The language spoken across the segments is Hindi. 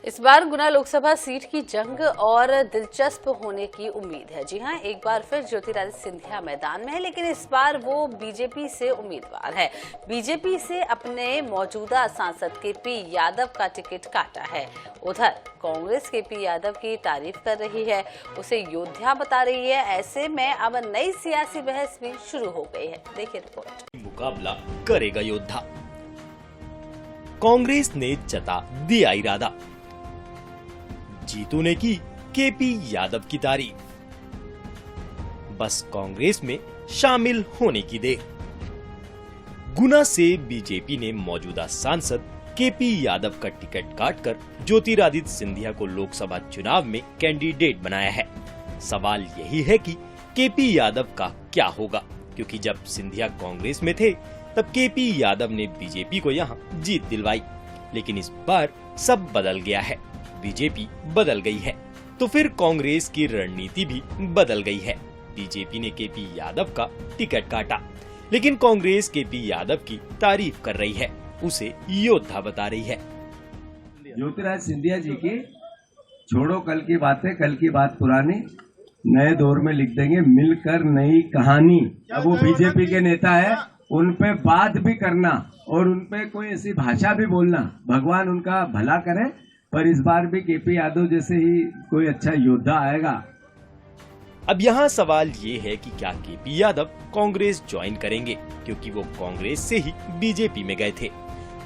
इस बार गुना लोकसभा सीट की जंग और दिलचस्प होने की उम्मीद है। जी हां, एक बार फिर ज्योतिरादित्य सिंधिया मैदान में है, लेकिन इस बार वो बीजेपी से उम्मीदवार है। बीजेपी से अपने मौजूदा सांसद केपी यादव का टिकट काटा है। उधर कांग्रेस केपी यादव की तारीफ कर रही है, उसे योद्धा बता रही है। ऐसे में अब नई सियासी बहस भी शुरू हो गई है। देखिए रिपोर्ट। मुकाबला करेगा योद्धा, कांग्रेस ने जता दिया इरादा। जीतू ने की केपी यादव की तारीफ, बस कांग्रेस में शामिल होने की देर। गुना से बीजेपी ने मौजूदा सांसद केपी यादव का टिकट काटकर ज्योतिरादित्य सिंधिया को लोकसभा चुनाव में कैंडिडेट बनाया है। सवाल यही है कि केपी यादव का क्या होगा, क्योंकि जब सिंधिया कांग्रेस में थे तब केपी यादव ने बीजेपी को यहाँ जीत दिलवाई, लेकिन इस बार सब बदल गया है। बीजेपी बदल गई है तो फिर कांग्रेस की रणनीति भी बदल गई है। बीजेपी ने केपी यादव का टिकट काटा, लेकिन कांग्रेस केपी यादव की तारीफ कर रही है, उसे योद्धा बता रही है। ज्योतिरादित्य सिंधिया जी की छोड़ो कल की बातें, कल की बात पुरानी, नए दौर में लिख देंगे मिलकर नई कहानी। अब वो बीजेपी के नेता है, उन पे बात भी करना और उन पे कोई ऐसी भाषा भी बोलना, भगवान उनका भला करे। पर इस बार भी केपी यादव जैसे ही कोई अच्छा योद्धा आएगा। अब यहाँ सवाल ये है कि क्या केपी यादव कांग्रेस ज्वाइन करेंगे, क्योंकि वो कांग्रेस से ही बीजेपी में गए थे।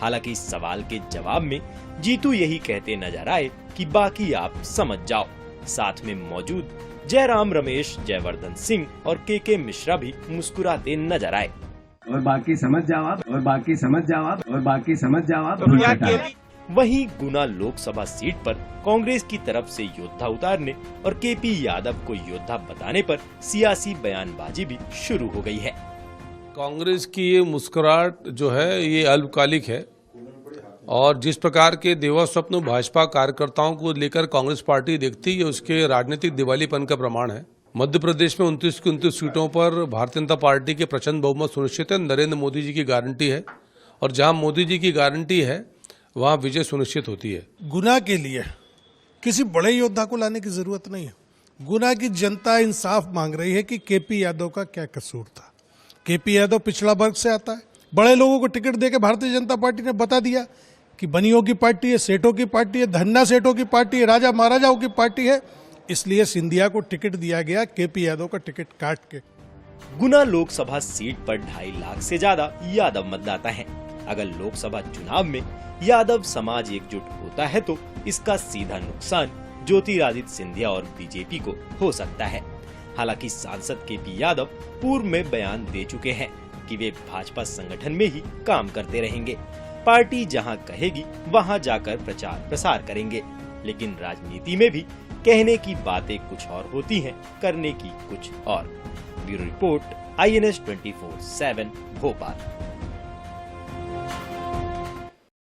हालांकि इस सवाल के जवाब में जीतू यही कहते नजर आए कि बाकी आप समझ जाओ। साथ में मौजूद जयराम रमेश, जयवर्धन सिंह और के मिश्रा भी मुस्कुराते नजर आए। और बाकी समझ जाओ आप, और बाकी समझ जाओ आप, और बाकी समझ जाओ आप। वहीं गुना लोकसभा सीट पर कांग्रेस की तरफ से योद्धा उतारने और केपी यादव को योद्धा बताने पर सियासी बयानबाजी भी शुरू हो गई है। कांग्रेस की ये मुस्कुराहट जो है ये अल्पकालिक है, और जिस प्रकार के देवा स्वप्न भाजपा कार्यकर्ताओं को लेकर कांग्रेस पार्टी देखती है, उसके राजनीतिक दिवालीपन का प्रमाण है। मध्य प्रदेश में 29 की 29 सीटों पर भारतीय जनता पार्टी के प्रचंड बहुमत सुनिश्चित है। नरेंद्र मोदी जी की गारंटी है, और जहां मोदी जी की गारंटी है वहां विजय सुनिश्चित होती है। गुना के लिए किसी बड़े योद्धा को लाने की जरूरत नहीं है। गुना की जनता इंसाफ मांग रही है कि केपी यादव का क्या कसूर था। केपी यादव पिछड़ा वर्ग से आता है। बड़े लोगों को टिकट देकर भारतीय जनता पार्टी ने बता दिया कि बनियों की पार्टी है, सेठों की पार्टी है, धन्ना सेठों की पार्टी है, राजा महाराजाओं की पार्टी है। इसलिए सिंधिया को टिकट दिया गया, केपी यादव का टिकट काट के। गुना लोकसभा सीट पर 2.5 लाख से ज्यादा यादव मतदाता हैं। अगर लोकसभा चुनाव में यादव समाज एकजुट होता है तो इसका सीधा नुकसान ज्योतिरादित्य सिंधिया और बीजेपी को हो सकता है। हालांकि सांसद केपी यादव पूर्व में बयान दे चुके हैं कि वे भाजपा संगठन में ही काम करते रहेंगे। पार्टी जहां कहेगी वहां जाकर प्रचार प्रसार करेंगे, लेकिन राजनीति में भी कहने की बातें कुछ और होती हैं, करने की कुछ और। Bureau report, INS 24/7 Bhopal.